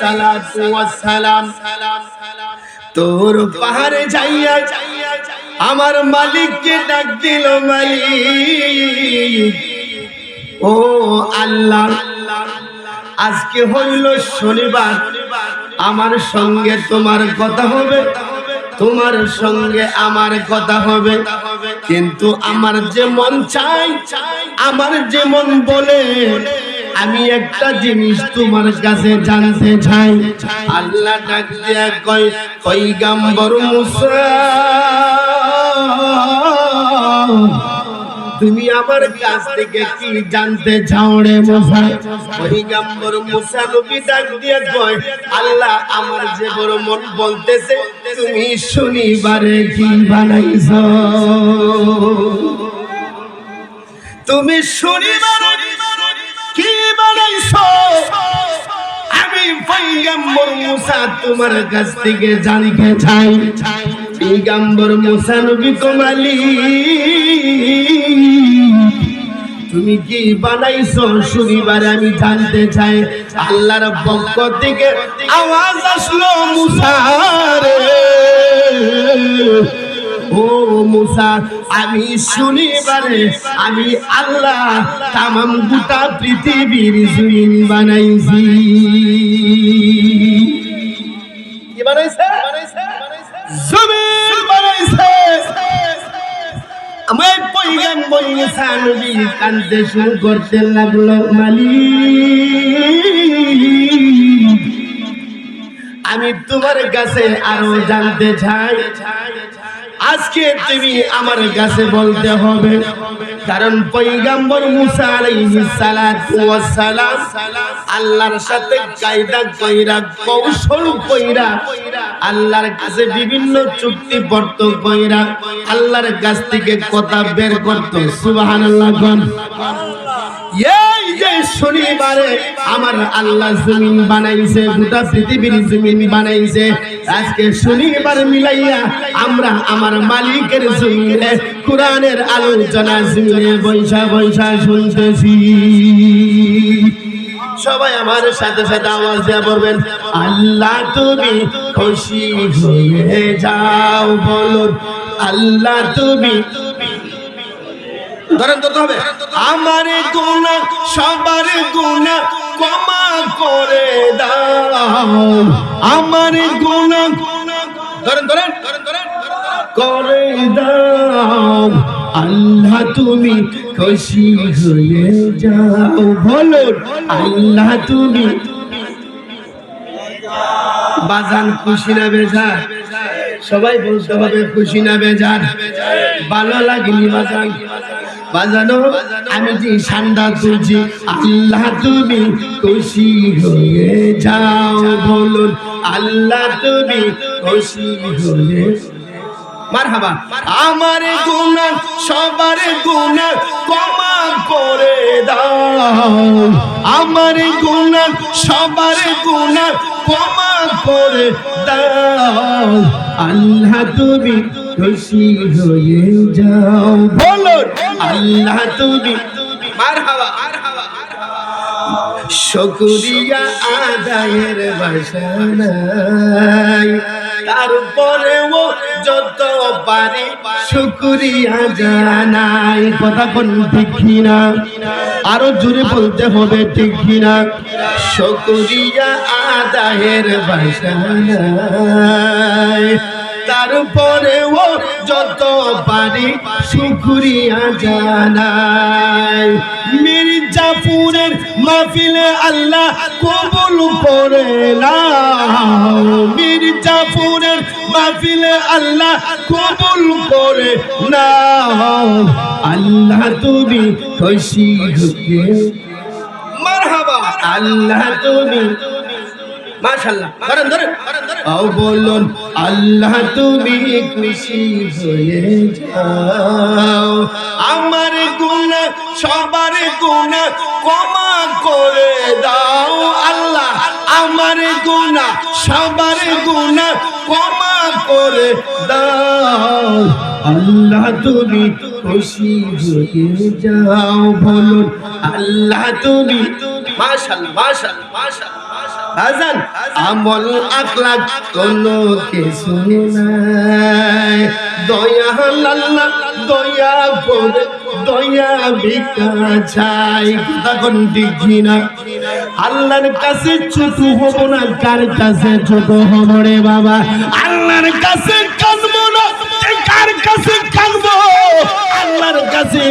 সালাতু ওয়াস সালাম। তোর পাহাড়ে যাইয়া আমার মালিককে ডাক দিল, মালিক ও আল্লাহ, আজকে হইল শনিবার, আমার সঙ্গে তোমার কথা হবে, তোমার সঙ্গে আমার কথা হবে, কিন্তু আমার যে মন চাই, আমার যে মন বলে, আমি একটা জিনিস তোমার কাছে জানতে চাই। আল্লাহ ডাক দিয়া কয়, পয়গম্বর মুসা, তুমি আমার কাছ থেকে কি জানতে চাও রে মুসা? পয়গম্বর মুসা নবী ডাক দিয়া কয়, আল্লাহ, আমার যে বড় মন বলতেছে, তুমি শনিবারে কি বানাইছো? তুমি শনিবারে কি বানাইছো? আমি পয়গম্বর মুসা তোমার কাছ থেকে জানতে চাই। পয়গম্বর মুসা নবী কমালি, তুমি কি বানাইছো শনিবারে আমি জানতে চাই। আল্লাহর পক্ষ থেকে আওয়াজ আসলো, মুসা রে, ও মুসা, আমি শনিবারে আমি আল্লাহ তামাম গোটা পৃথিবীর জমিন বানাইছি। কি বানাইছে? জমিন বানাইছে। আমার পয়গম্বর মুসা নবী কাঁদতে শুরু করতে লাগলো, মালিক, আমি তোমার কাছে আরো জানতে চাই। আজকে তুমি আমার কাছে বলতে হবে, কারণ পয়গম্বর মুসা আলাইহিস সালাতু ওয়াস সালাম আল্লাহর সাথে কায়দা কইরা, কৌশল কইরা, আল্লাহর কাছে বিভিন্ন চুক্তিবদ্ধ কইরা আল্লাহর কাছ থেকে কথা বের করত। সুবহানাল্লাহ। এই যে শনিবারে আমার আল্লাহ জমিন বানাইছে, গোটা পৃথিবীর জমিন বানাইছে, আজকে শনিবার মিলাইয়া আমরা আমার মালিকের জমিনে কোরআনের আলোচনা জমিনে বৈশা বৈশা শুনতেছি। সবাই আমার সাথে সাথে আওয়াজ দিয়ে বলবেন, আল্লাহ তুমি খুশি হয়ে যাও, বলুন আল্লাহ তুমি। ধরেন ধরতে হবে, আমার গুনাহ সবার গুনাহ ক্ষমা করে দাও, আমার গুনাহ ধরেন ধরেন করে দাও, আল্লাহ তুমি খুশি হয়ে যাও, বলুন আল্লাহ তুমি। বাজান খুশি না বেজার? সবাই বলতে হবে খুশি না বেজার? ভালো লাগেনি বাজান? বাজানো আমি যে সান্ডা তুলছি, আল্লাহ তুমি খুশি হয়ে যাও, বলুন আল্লাহ তুমি খুশি হয়ে। মারহাবা। আমার গুনাহ সবার গুনাহ ক্ষমা করে দাও, আমার গুনাহ সবার গুনাহ ক্ষমা করে দাও, আল্লাহ তুমি খুশি হয়ে যাও, বলুন আল্লাহ তুমি। মারহাবা। শুকরিয়া আদায়ের ভাষা নাই, তারপরেও যত পারি শুকরিয়া জানাই। কথা কোন ঠিক কিনা? আরো জোরে বলতে হবে ঠিক কিনা? শুকরিয়া আদায়ের ভাষা নাই, তারপরেও যত পারি শুকরিয়া জানাই। মির্জাপুরের মাহফিলে আল্লাহ কবুল করে নাও, মির্জাপুরের মাহফিলে আল্লাহ কবুল করে নাও, আল্লাহ তুমি খুশি হয়ে। মারহাবা। আল্লাহ তুমি। মাশাআল্লাহ। ধরেন ধরেন আও বলুন আল্লাহ তুমি খুশি হয়ে যাও, আমার গুনাহ সবার গুনাহ ক্ষমা করে দাও, আল্লাহ আমার গুনাহ সবার গুনাহ ক্ষমা করে দাও, আল্লাহ তুমি খুশি হয়ে যাও, বলুন আল্লাহ তুমি। মাশাআল্লাহ মাশাআল্লাহ মাশাআল্লাহ। হাসান আমল আখলাক কোনো কিছু নাই দয়া আল্লাহ দয়া করে দয়া ভিক্ষা চাই কথা কোন ঠিক না আল্লাহর কাছে ছোট হব না কার কাছে ছোট হব রে বাবা আল্লাহর কাছে কাঁদবো না কার কাছে কাঁদবো আল্লাহর কাছে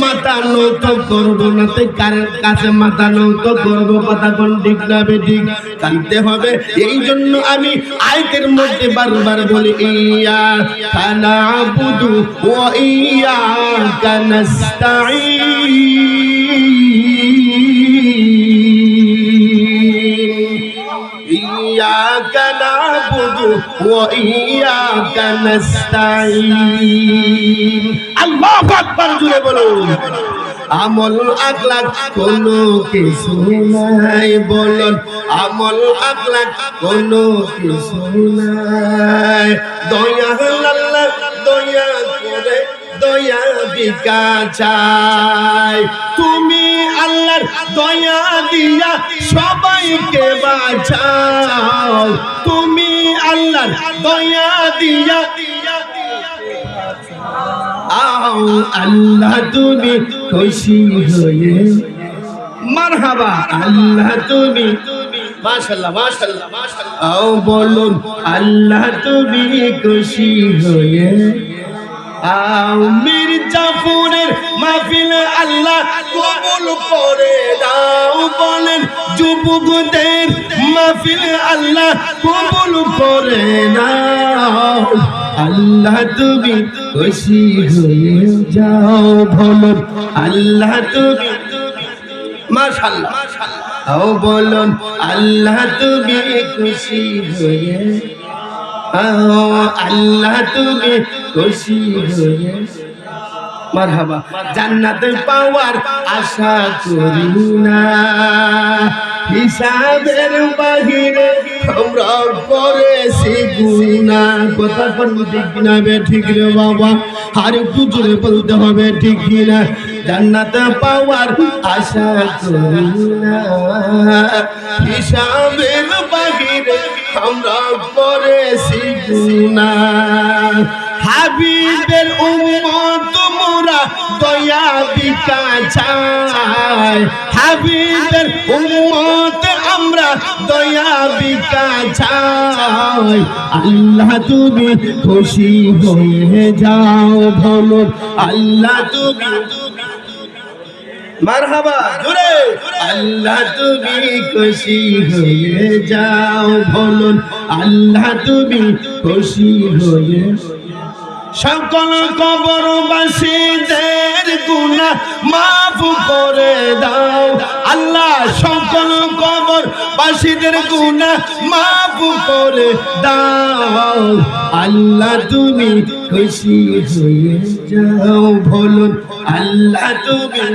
মাথা নত করব না তে কার কাছে মাথা নত করব কথা কোন ঠিক না বেঠিক কাঁদতে হবে এই জন্য আমি আয়াতের মধ্যে বারবার বলি ইয়া নাবুদু ওয়া ইয়্যাকা নাস্তাঈন ইয়্যাকা নাবুদু ওয়া ইয়্যাকা নাস্তাঈন আল্লাহু আকবার জুড়ে বলুন আমল আখলাক কোনো কিছু নাই বলুন আমল আখলাক কোনো কিছু নাই দয়া আল্লাহ দয়া করে দয়া ভিক্ষা চাই তুমি আল্লাহর দয়া দিয়া সবাইকে বাঁচাও তুমি আল্লাহর দয়া দিয়া আও আল্লাহ তুমি খুশি হয়ে মারহাবা আল্লাহ তুমি মাশাআল্লাহ মাশাআল্লাহ মাশাআল্লাহ আও বলুন আল্লাহ তুমি খুশি হয়ে আও মির্জাপুরের মাহফিল আল্লাহ কবুল করে দাও বলেন যুবকদের মাহফিল আল্লাহ কবুল করে নাও আল্লাহ তুমি খুশি হয়ে যাও বলুন আল্লাহ তুমি মাশাআল্লাহ আও বলুন আল্লাহ তুমি খুশি হয়ে আও আল্লাহ তুমি খুশি হয়ে মারহাবা জান্নাত পাওয়ার আশা করি না হিসাবের বাহিরে আমরা করেছি গুনাহ কথা কোন ঠিক না বে ঠিক রে বাবা আর একটু জোরে বলতে হবে ঠিক না জান্নাত পাওয়ার আশা করি না হিসাবের বাহিরে আমরা করেছি গুনাহ হাবিবের উম্মত মোরা দয়া ভিক্ষা চাই হাবিবের উম্মত আমরা দয়া ভিক্ষা চাই আল্লাহ তুমি খুশি হয়ে যাও বলো আল্লাহ তুমি মারহাবা জোরে আল্লাহ তুমি খুশি হয়ে যাও বলুন আল্লাহ তুমি খুশি হয়ে সকল কবরবাসীদের গুনাহ মাফ করে দাও আল্লাহ সকল কবরবাসীদের গুনাহ মাফ করে দাও আল্লাহ তুমি খুশি হয়ে যাও বলুন আল্লাহ তুমি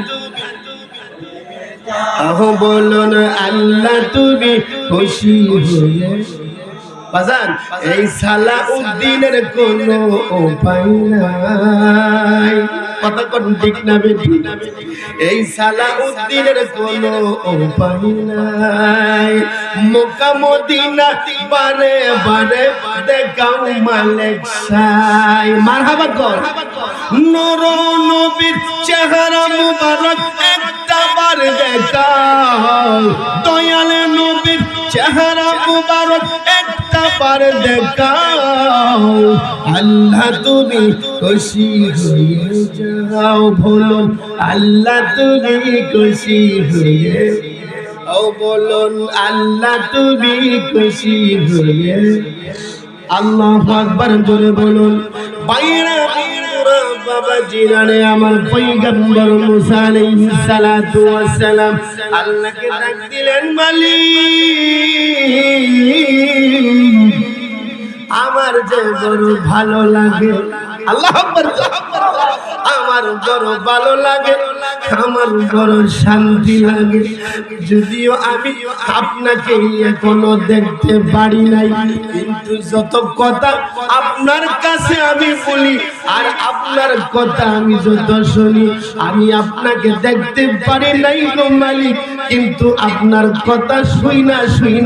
আহো বলুন আল্লাহ তুমি খুশি হয়ে বাজান এই সালাউদ্দিনের কোনো উপায় নাই কথা কোন ঠিক না বেটি এই সালাউদ্দিনের কোনো উপায় নাই মক্কা মদিনা বারে বারে দেখাও মালিক সাই মারহাবা কর নূর নবীর চেহারা মুবারক একটা বার দেখাও দয়াল নবীর চেহারা মুবারক একটা বার দেখাও আল্লাহ তুমি খুশি হয়ে যাও বলুন আল্লাহ তুমি খুশি হয়ে ও বলুন আল্লাহ তুমি খুশি হয়ে আল্লাহু আকবার জোরে বলুন বাইরা বাবা জিরানে আমার পয়গম্বর মুসা আলাইহিস সালাতু ওয়াস সালাম আল্লাহকে ডাক দিলেন মালিক আমার যে বড় ভালো লাগে আল্লাহু আকবার আমার বড় ভালো লাগে, আমার বড় শান্তি লাগে। যদিও আমি আপনাকে এখনো দেখতে পারি নাই, কিন্তু যত কথা আপনার কাছে আমি বলি আর আপনার কথা আমি যত শুনি, আমি আপনাকে দেখতে পারি নাই গো মালিক, কিন্তু আপনার কথা শুই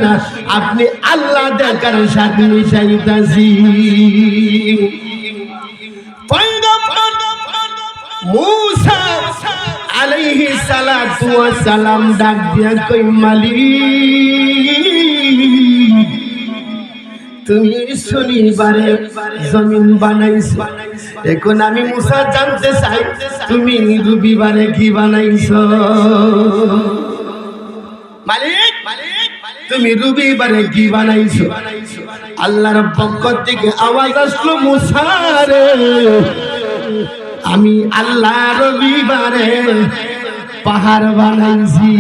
না আপনি আল্লাহ দেখার সাথে মিশাইতাছি। পয়গম্বর মূসা আলাইহিস সালাতু ওয়াস সালাম ডাক দিয়া কই, মালিক তুমি শনিবারে জমিন বানাইছো, এখন আমি মূসা জানতে চাই তুমি রবিবারে কি বানাইছো। মালিক তুমি রবিবারে কি বানাইছো? আল্লাহর পক্ষ থেকে আওয়াজ আসলো, মূসা রে আমি আল্লাহ রবিবারে পাহাড় বানাইছি।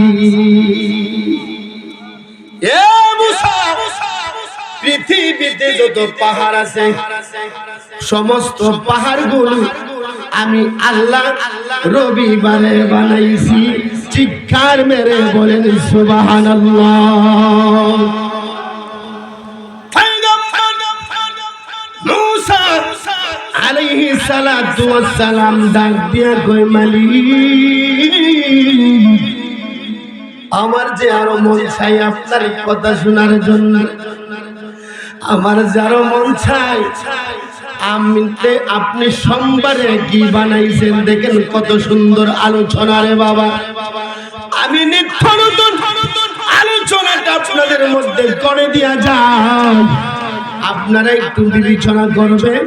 এ মূসা, পৃথিবীতে যত পাহাড় আছে সমস্ত পাহাড়গুলো আমি আল্লাহ রবিবারে বানাইছি। চিৎকার মেরে বলেন সুবহানাল্লাহ। মূসা আলাইহিস সালাতু ওয়াস সালাম ডাক দিয়া কই, মালিক আমার যে আরো মন চাই আপনার কথা শোনার জন্য, আমার যারো মন চাই আপনি সোমবারে কি বানাইছেন। দেখেন কত সুন্দর আলোচনা রে বাবা। আমি নিত্য নতুন আলোচনাটা আপনাদের মধ্যে করে দিয়া যাই, আপনারা একটু বিবেচনা করবেন।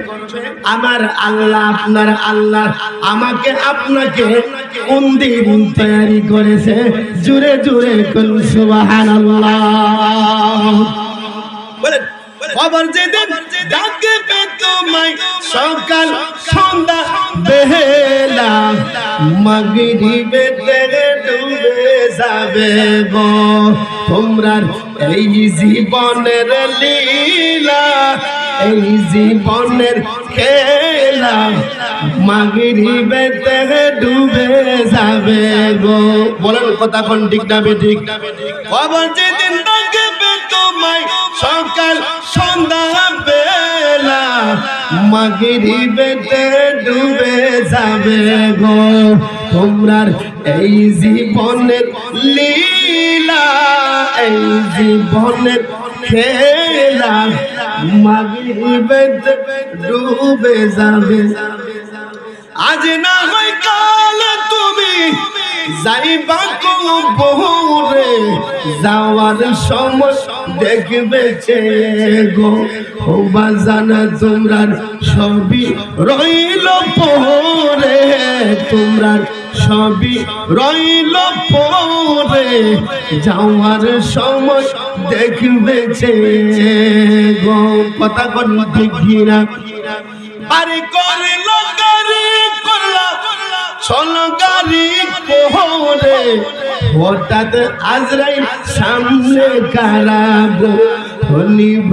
আমার আল্লাহ আপনার আল্লাহ আমাকে আপনাকে কোন দিন তৈরি করেছে, জুড়ে জুড়ে কোন সুবহানাল্লাহ বলেন। খবর যেদিন ডাকবে তোমায় সকাল সন্ধ্যা বেলা, মাগরিবে থেকে ডুবে যাবে গো তোমরা এই জীবনের লীলা, এই জীবনের খেলা, মাগরিবে থেকে ডুবে যাবে গো। বলেন কথা কোন ঠিক না বেঠিক? খবর যেদিন ডাকবে তোমায় সকাল সন্ধ্যা বেলা, মাগরিবেতে ডুবে যাবে গো তোমরা এই জীবনের লীলা, এই জীবনের খেলা, মাগরিবেতে ডুবে যাবে। আজ না হয় কাল তুমি যাইবা কবরে, যাওয়ার সময় দেখবে গো ও বাজানা তোমরা সবই রইল পরে, তোমরা সবই রইল পরে, যাওয়ার সময় দেখবে গো। কথা কোন দেখি না বাড়ি করল গাড়ি করলা চলো গাড়ি পোহরে, হঠাৎ আজরাইল সামনে কারাবো, হলিব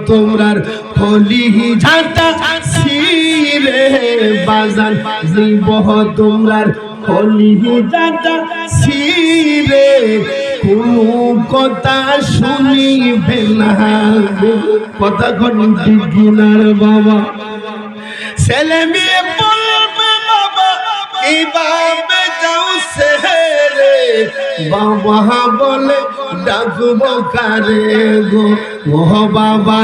তোমরার হলি ঝাঁটা সিরে বাজান, জীব তোমরার হলি ঝাঁটা সিরে, কোনো কথা শুনিবে না। কথা কোন দিনার বাবা, ছেলে মেয়ে বলবে বাবা কিভাবে যাও সেরে, বাবা বলে ডাকবো কারে গো, ও বাবা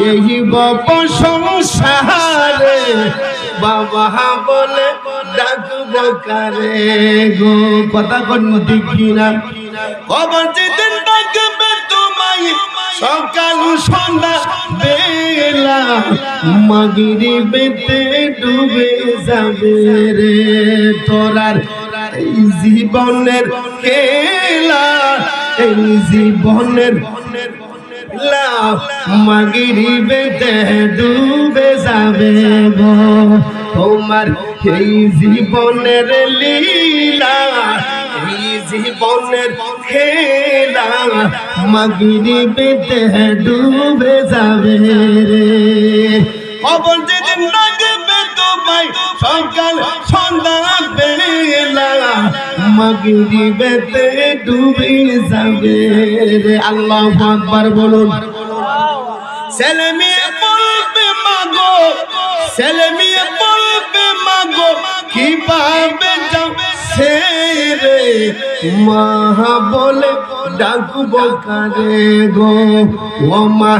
এই বাপ সংসারে, বাবা বলে ডাকবো কারে গো। কথা কোন ঠিক না? খবর যেদিন ডাকবে তোমায় সকাল সন্ধ্যা বেলা, মাগরিবেতে ডুবে যাবে রে তোরার এই জীবনের খেলা, এই জীবনের খেলা, মাগরিবেতে ডুবে যাবে গো তোমার এই জীবনের লীলা, এই জীবনের খেলা, মাগরিবেতে ডুবে যাবে রে। খবর যেদিন ডাকবে তোমায় সকাল সন্ধ্যা বেলা মাগরিবেতে ডুবে যাবে রে। আল্লাহু আকবার বলুন। ছেলে মেয়ে বলবে মাগো, ছেলে মেয়ে বলবে মাগো কিভাবে যাবে রে, মা বলে ডাকবো কারে গো, ও মা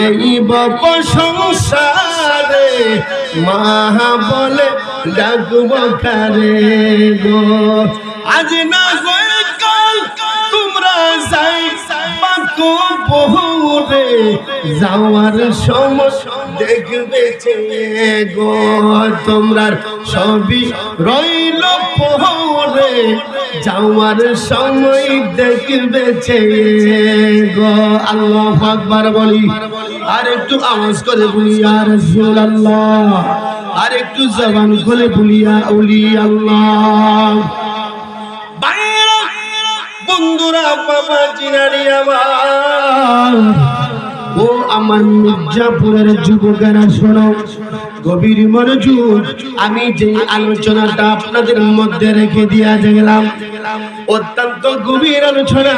এই বাবা সংসারে, মা বলে ডাকবো কারে গো। আজ না হয় কাল তোমরা যাই বাকো বহুরে, যাওয়ার সময় দেখবে গো, তোমরা সবই রইল পরে, যাওয়ার সময় দেখবে গো। আল্লাহু আকবার বলি, আর একটু আওয়াজ করে বলি ইয়া রাসূলুল্লাহ, আর একটু জবান খুলে বলি ইয়া আউলি আল্লাহ। বন্ধুরা, বাবা জিনারি আমার, ও আমার মির্জাপুরের যুবকেরা শোনো, গভীর মনোযোগ। আমি যে আলোচনাটা আপনাদের মধ্যে রেখে দিয়া গেলাম, অত্যন্ত গভীর আলোচনা,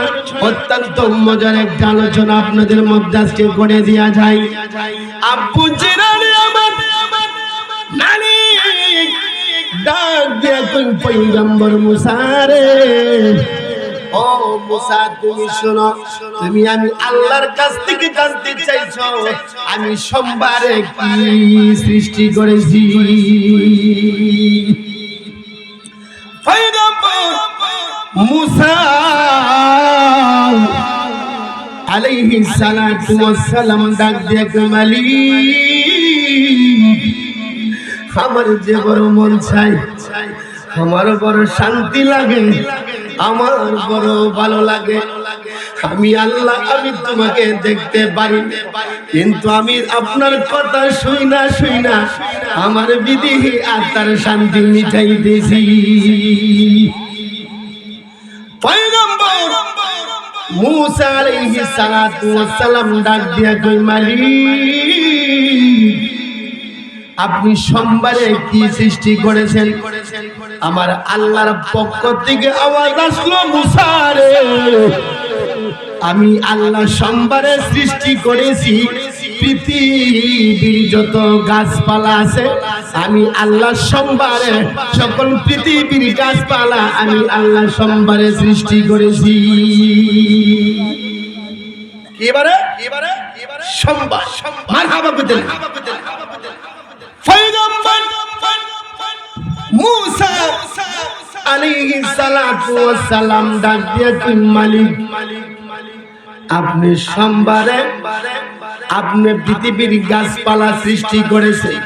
অত্যন্ত মজার একটা আলোচনা আপনাদের মধ্যে আজকে করে দিয়া যায়। আব্বু জিনারি আমার নানি ডাক দিয়া কই পয়গম্বর মুসা রে, ও মুসা তুমি শোনো, তুমি আমি আল্লাহর কাছ থেকে জানতে চাইছো আমি সোমবারে কি সৃষ্টি করেছি। পয়গম্বর মুসা আলাইহিস সালাতু ওয়াস সালাম ডাক দিয়ে কই মালিক, আমার যে বড় মন চাই, আমার বড় শান্তি লাগে, আমার বড় ভালো লাগে, আমি আল্লাহ আমি তোমাকে দেখতে পারি, কিন্তু আমি আপনার কথা শুইনা শুইনা আমার বিদেহী আত্মার শান্তি মিটাইতেছি। পয়গম্বর মুসা আলাইহিস সালাতু ওয়াস সালাম ডাক দিয়া কই মালিক, আপনি সোমবারে কি সৃষ্টি করেছেন? আমার আল্লাহর পক্ষ থেকে আওয়াজ আসলো, মুসা রে, আমি আল্লাহ সোমবারে সৃষ্টি করেছি পৃথিবীর যত গাছপালা আছে, আমি আল্লাহ সোমবারে সকল পৃথিবীর গাছপালা আমি আল্লাহ সোমবারে সৃষ্টি করেছি। এবারে সোমবার, মারহাবা বলেন। পয়গম্বর মুসা আলাইহিস সালাতু ওয়াস সালাম ডাক দিয়ে কই মালিক, আপনি সোমবারে আপনি পৃথিবীর গাছপালা সৃষ্টি করেছেন,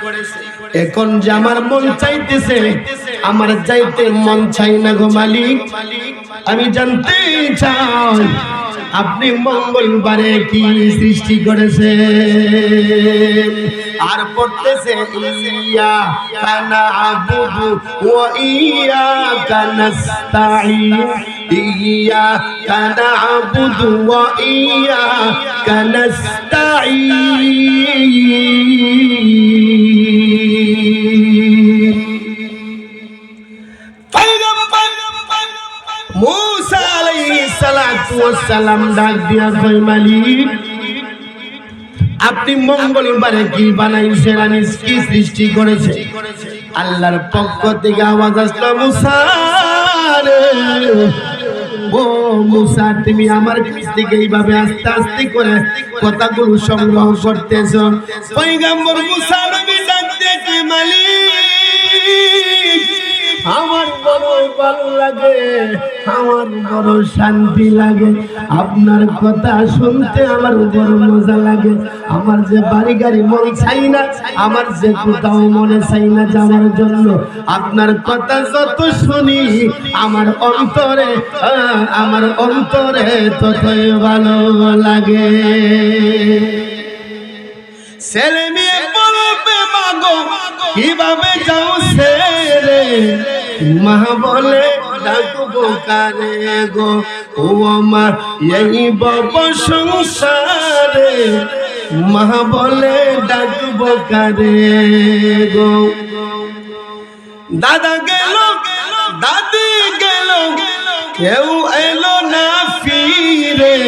এখন যে আমার মন চাইতেছে আমার যাইতে মন চাই না গো মালিক, আমি জানতে চাই আপনি মঙ্গলবারে কি সৃষ্টি করেছেন? আর পড়তেছে ইয়া কানা আবুদু ওয়া ইয়া কানাস্তাইন, ইয়া কানা আবুদু ওয়া ইয়া কানাস্তাইন। মুসা আলাইহিস সালাতু ওয়াস সালাম ডাক দিয়া কই মালিক, আপনি মঙ্গলবারে কি বানাইছেন, আমি কি সৃষ্টি করেছে? আল্লাহর পক্ষ থেকে আওয়াজ আসলো, মুসা রে, ও মুসা তুমি আমার কাছ থেকে এইভাবে আস্তে আস্তে করে কথাগুলো সংগ্রহ করতেছো। পয়গম্বর মুসা নবী ডাক দিয়ে কই মালিক, আমার বড় ভালো লাগে, আমার বড় শান্তি লাগে, আপনার কথা শুনতে আমার বড় মজা লাগে, আমার যে বাড়ি গাড়ি মন চাই না, আমার যে কোথাও মনে চাই না যাওয়ার জন্য, আপনার কথা যত শুনি আমার অন্তরে ততই ভালো লাগে। ছেলে মেয়ে বলবে মাগো কিভাবে যাও ছেড়ে, মা বলে ডাকবো কারে গো, ও আমার এই বাবা সংসারে, মা বলে ডাকবো কারে গো। দাদা গেল, দাদি গেল, কেউ এলো না ফিরে,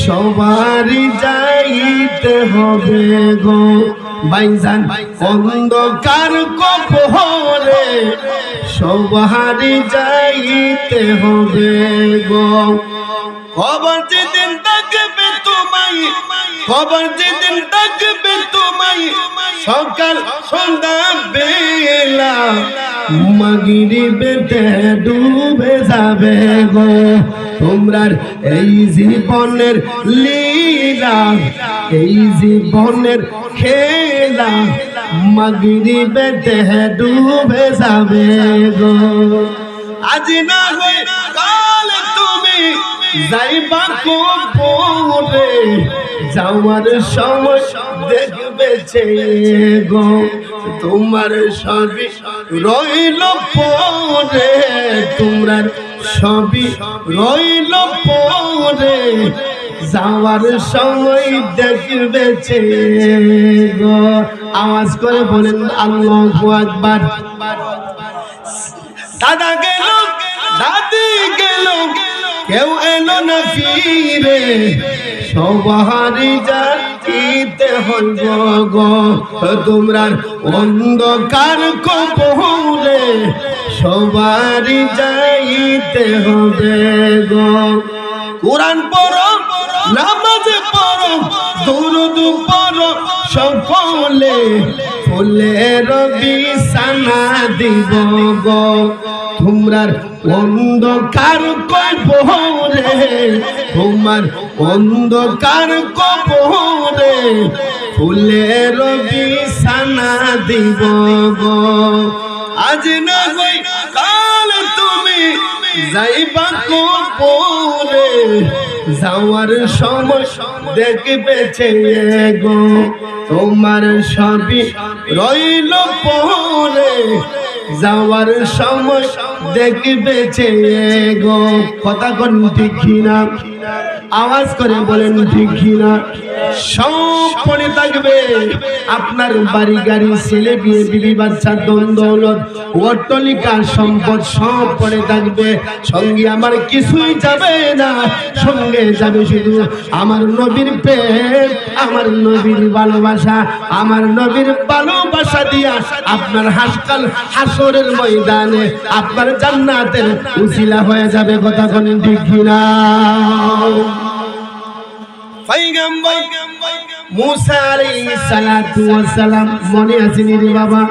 সবারই যাইতে হবে গো ভাইজান অন্ধকার কবরে, সবারই যাইতে হবে গো। কবর যেদিন থাকবে তোমায়, কবর যেদিন থাকবে তোমায়, সকাল সন্ধ্যা বেলা মাগরিবেতে ডুবে যাবে গো তোমরার এই জীবনের লীলা, এই জীবনের খেলা মাগরিবেতে ডুবে যাবে গো। আজ না হয় কাল তুমি যাইবা কবরে, যাওয়ার সময় দেখবে গো তোমার সবই রইল পরে, তোমার সবই রইল পরে, যাওয়ার সময় দেখবে গো। আওয়াজ করে বলেন আল্লাহু আকবার। দাদা গেল, দাদি গেল, কেউ এলো না ফিরে, সবারই যাইতে হইব গো তোমরা অন্ধকার কবরে, সবারই যাইতে হবে গো। কোরআন পড়ো, নামাজ পড়ো, দুরূদ পড়ো, সকলে ফুলের বিছানা দিব গো তোমরার অন্ধকার কবরে, তোমার অন্ধকার কবরে ফুলের বিছানা দিব গো। আজ না হই কাল তুমি যাইবা কবরে, যাওয়ার সময় দেখবে গো তোমার সবই রইল পরে, যাওয়ার সময় দেখবে গো। কথা কোন ঠিক না? আওয়াজ করে বলেন ঠিক না? সব পড়ে থাকবে, আপনার বাড়ি গাড়ি, ছেলে বিয়ে, বিবি বাচ্চা, ধন দৌলত, অট্টালিকা, সম্পদ সব পড়ে থাকবে, সঙ্গে আমার কিছুই যাবে না, সঙ্গে যাবে শুধু আমার নবীর প্রেম, আমার নবীর ভালোবাসা, আমার নবীর ভালোবাসা দিয়া আপনার হাসকাল হাসরের ময়দানে আপনার জান্নাতের উসিলা হয়ে যাবে। কথা কোন ঠিক না? পয়গম্বর মুসা আলাইহিস সালাতু ওয়াস সালাম, মনে আছে নি রে বাবা?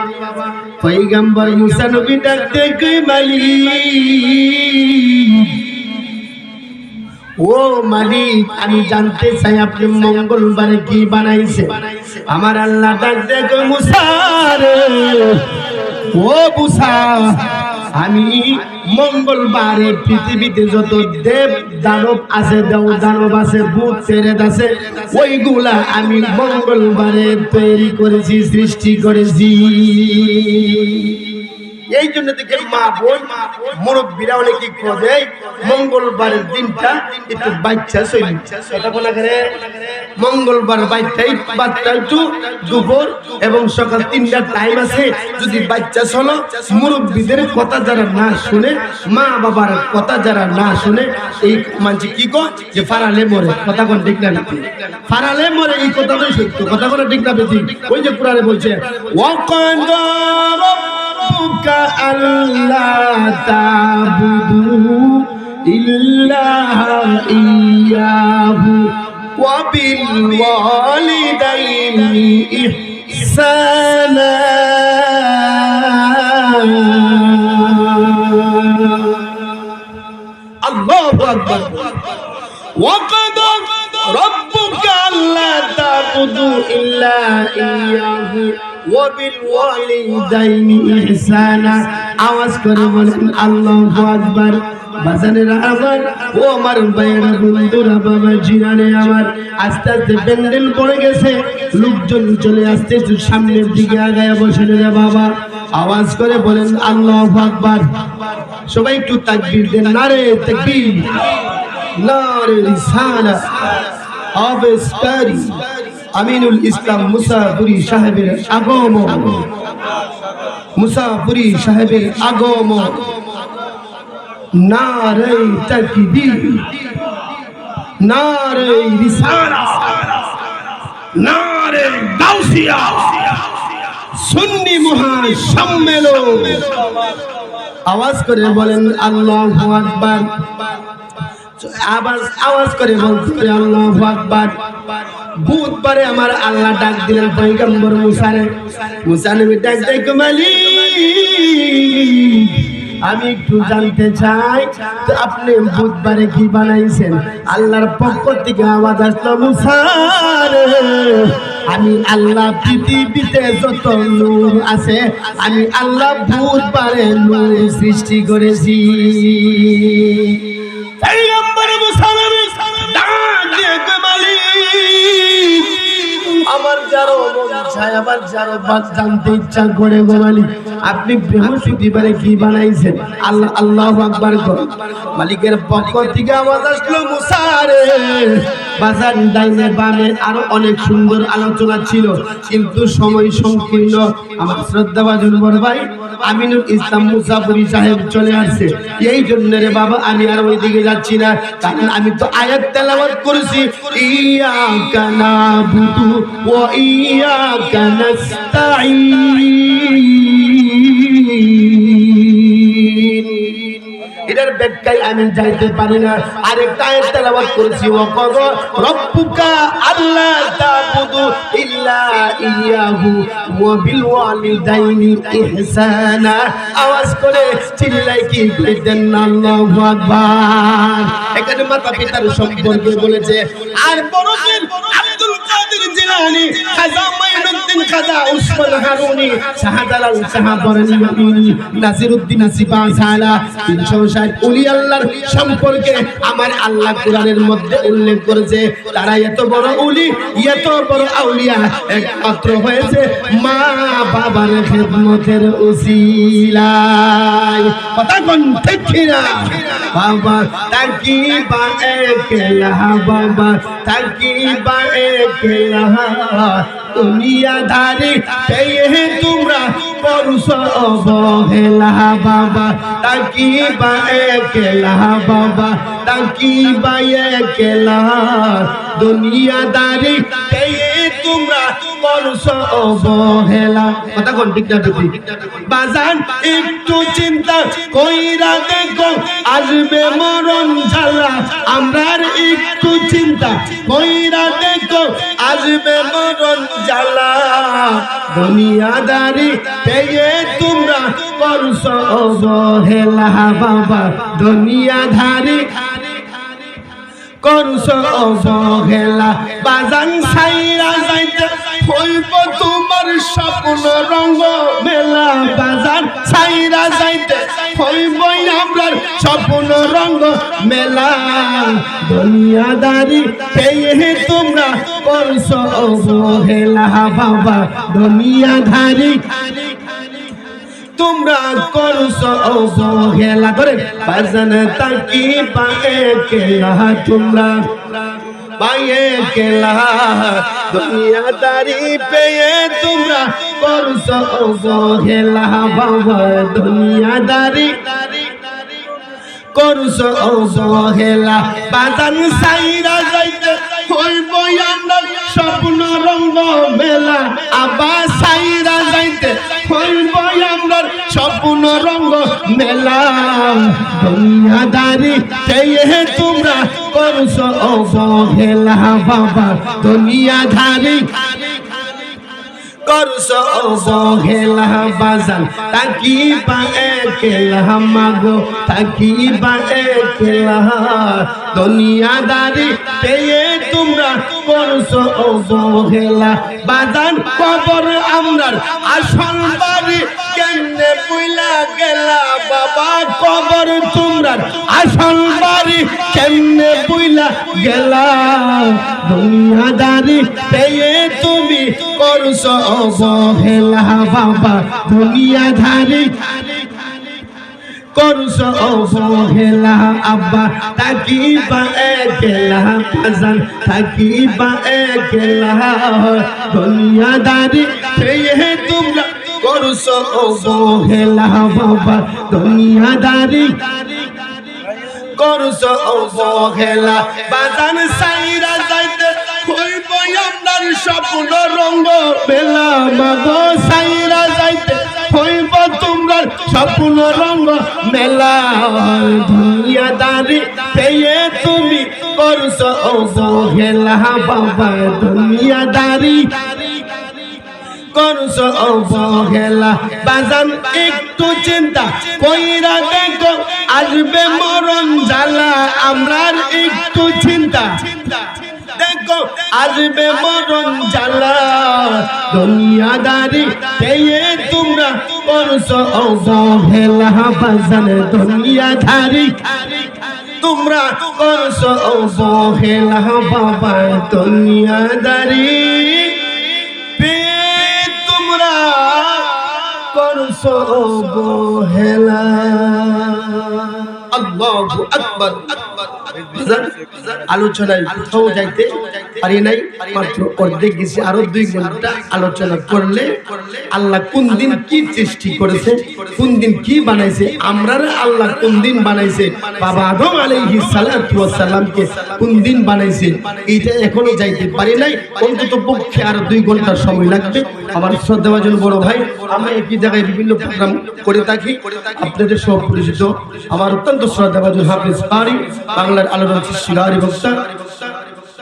পয়গম্বর মুসা নবী ডাকতে কই মালিক, ও মালিক আমি জানতে চাই আপনি মঙ্গলবারে কি বানাইছে? আমার আল্লাহ ডাকতে কই মুসা রে, ও মুসা আমি মঙ্গলবারে পৃথিবীতে যত দেব দানব আছে, দেব দানব আছে, ভূত প্রেত আছে, ওইগুলা আমি মঙ্গলবারে তৈরি করেছি, সৃষ্টি করেছি। এই জন্য দেখে মা বোন মুরব্বীরা অনেকে খোঁজে মঙ্গলবারের দিনটা একটু বাচ্চা শৈলী, এটা বলা করে মঙ্গলবার বাচ্চা একটু দুপুর এবং সকাল 3টার টাইম আছে, যদি বাচ্চা চলো মুরব্বীদের কথা যারা না শুনে, মা বাবার কথা যারা না শুনে, এই মানুষ কি কয় যে ফারালে মরে। কথা কোন ঠিক না? ফারালে মরে, এই কথাটাই সত্য। কথা কোন ঠিক না? ওই যে পুরাণে বলছে আল্লাহ তাবুদু ইল্লা ইয়াহু ওয়া বিল ওয়ালিদাইনি ইহসানা। আল্লাহু আকবার। ওয়া কাদা রাব্বুকা আল্লা তাবুদু ইল্লা ইয়াহু ওয়া বিল ওয়ালিদাইনি ইহসানা। আওয়াজ করে বলেন আল্লাহু আকবার। বাজানেরা আমার, ও আমার ভাইয়েরা, বন্ধুরা, বাবা জিরানে আমার, আস্তে আস্তে প্যান্ডেল পড়ে গেছে, লোকজন চলে আসতে সামনের দিকে আগায় বসে রে বাবা। আওয়াজ করে বলেন আল্লাহু আকবার। সবাই একটু তাকবীর দেন, নারে তাকবীর, নারে রিসালাত। আমিনুল ইসলাম মুসাফিরি সাহেবের আগমন। মুসাফিরি সাহেবের আগমন, নারে তাকবীর, নারে রিসালাত, নারে গাউসিয়া, সুন্নি মহাসম্মেলন। আওয়াজ করে বলেন আল্লাহু আকবার। আওয়াজ করে বলতে আল্লাহু আকবার। বুধবারে আমার আল্লাহ ডাক দিলেন পয়গম্বর মুসারে। মুসা নবী ডাক দেয়, মালিক আমি একটু জানতে চাই তো আপনি বুধবারে কি বানাইছেন? আল্লাহর পক্ষ থেকে আওয়াজ আসলো, মুসা রে, আমি আল্লাহ পৃথিবীতে যত নূর আছে আমি আল্লাহ বুধবারে নূর সৃষ্টি করেছি। পয়গম্বর মুসা নবী ডাক দিয়ে মালিক আমার যারো মন চায়, আমার যারো বাত জানতে ইচ্ছা করে গো মালিক আপনি বৃহস্পতিবারে কি বানাইছেন? আল্লাহ আল্লাহু আকবার কর। মালিকের পক্ষ থেকে আওয়াজ আসলো, মুসা রে, বাজার ডাইনে বামে আরো অনেক সুন্দর আলোচনা ছিল কিন্তু সময় সংকীর্ণ। আমার শ্রদ্ধাভাজন বড় ভাই আমিনুল ইসলাম মুসাফিরি সাহেব চলে আসছে, এই জন্য রে বাবা আমি আর ওই দিকে যাচ্ছি না, কারণ আমি তো আয়াত তেলাওয়াত করেছি, ইয়াকা নাবুদু ওয়া ইয়াকা নাস্তাঈন। এটার ব্যাখ্যায় আমি যাইতে পারি না। আরেকটা আয়াত তেলাওয়াত করেছি, ওয়া ক্বাদা রাব্বুকা আল্লা তা'বুদু ইল্লা ইয়াহু ওয়া বিল ওয়ালিদাইনি ইহসানা। আওয়াজ করে চিল্লাই কি বলেন আল্লাহু আকবার। এখানে মাতা পিতার সম্পর্কে বলেছে। আর বড়দের আব্দুল কাদের জিলানী, খাজা মাইনুদ্দিন, খাজা উসমান হারুনি, শাহজালাল শাহবরানী, নাসিরউদ্দিন সিপাহসালা 360 ওলি আল্লাহর সম্পর্কে আমার আল্লাহ কোরআনের মধ্যে উল্লেখ করেছে। তারা এত বড় ওলি, এত বড় আউলিয়া একমাত্র হয়েছে মা বাবার খেদমতের উসিলায়। কথা কোন ঠিক না? বাবা তাকিবা একলা, বাবা তাকিবা একলা, দুনিয়াদারি পেয়ে তোমরা করছো অবহেলা। বাবা তাকিবা একলা, বাবা তাকিবা একলা, দুনিয়াদারি পেয়ে তোমরা করছো অবহেলা। কথা কোন ঠিক না? বাজান একটু চিন্তা কইরা দেখো আসবে মরণ জ্বালা। আমরার একটু চিন্তা কইরা দেখো আসবে মরণ জ্বালা। দুনিয়াদারি পেয়ে তোমরা করছো অবহেলা। বাবা দুনিয়াদারি করছো অবহেলা। বাজান সাইরা যাইতে হইব তোমার স্বপ্ন রঙ্গ মেলা। বাজান সাইরা যাইতে হইব আমরার স্বপ্ন রঙ্গ মেলা। দুনিয়াদারি পেয়ে তোমরা করছো অবহেলা। বাবা দুনিয়াদারি তোমরা করছো অবহেলা। করে বাজান তাকিবা একলা, তোমরা পায়ে কেলা, দুনিয়াদারি পেয়ে তোমরা করছো অবহেলা। বাবা দুনিয়াদারি করছো অবহেলা। বাজান সাইরা যাইতে হইব আমরা স্বপ্ন রঙ্গ মেলা। আবার সাইরা যাইতে হইব আমরা স্বপ্ন রঙ্গ মেলা। দুনিয়াদারি পেয়ে তোমরা করছো অবহেলা। বাবা দুনিয়াদারি করছো অবহেলা। বাজান তাকিবা একলা, মাগো তাকিবা একলা, দুনিয়াদারি পেয়ে তোমরা করছো অবহেলা। বাজান কবর আমরার আসল বাড়ি কেমনে বুইলা গেলা। বাবা কবর তোমরার আসল বাড়ি কেমনে বুইলা গেলা। দুনিয়াদারি পেয়ে তুমি করছো অবহেলা। বাবা দুনিয়াদারি করছো অবহেলা। আব্বা তাকিবা একলা, বাজান তাকিবা একলা, দুনিয়াদারি পেয়ে তোমরা করছো অবহেলা বাবা দুনিয়াদারি করছো অবহেলা বাজান সাইরা যাইতে হইব আপনার স্বপ্ন রঙ্গ বেলা মাগো সাইরা যাইতে হইব তোমরা স্বপ্ন রঙ্গ মেলা দুনিয়াদারি পেয়ে তুমি করছো অবহেলা বাবা দুনিয়াদারি করছো অবহেলা বাজান একটু চিন্তা কইরা দেখো আসবে মরণ জ্বালা আমরার একটু চিন্তা দেখো আসবে মরণ জ্বালা দুনিয়াদারি পেয়ে তোমরা করছো অবহেলা বাজান দুনিয়াদারি তোমরা করছো অবহেলা বাবা দুনিয়াদারি করছো অবহেলা আল্লাহু আকবার আলোচনায় কোথাও যাইতে পারি নাই মাত্র অর্ধেক গেছি আরো 2 ঘন্টা আলোচনা করলে আল্লাহ কোন দিন কি সৃষ্টি করেছে কোন দিন কি বানাইছে আমরারে আল্লাহ কোন দিন বানাইছে বাবা আদম আলাইহিস সালাতু ওয়াস সালামকে কোন দিন বানাইছে এইটা এখনো যাইতে পারি নাই অন্তত পক্ষে আরো 2 ঘন্টা সময় লাগবে আমার শ্রদ্ধাভাজন বড় ভাই আমরা একই জায়গায় বিভিন্ন প্রোগ্রাম করে থাকি আপনাদের সব পরিচিত আমার অত্যন্ত শ্রদ্ধাভাজন হাফেজ কারি বাংলার আলোড়ন শিলারি বক্তা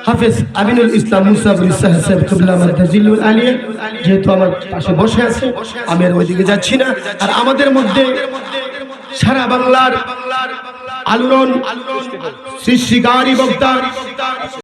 হাফেজ আমিনুল ইসলাম মুসাফির সাহেব কিবলা মাদ্রাজিলুল আলিয়া যেহেতু আমার পাশে বসে আছে আমি আর ওইদিকে যাচ্ছি না আর আমাদের মধ্যে সারা বাংলার আলোড়ন শিলারি বক্তা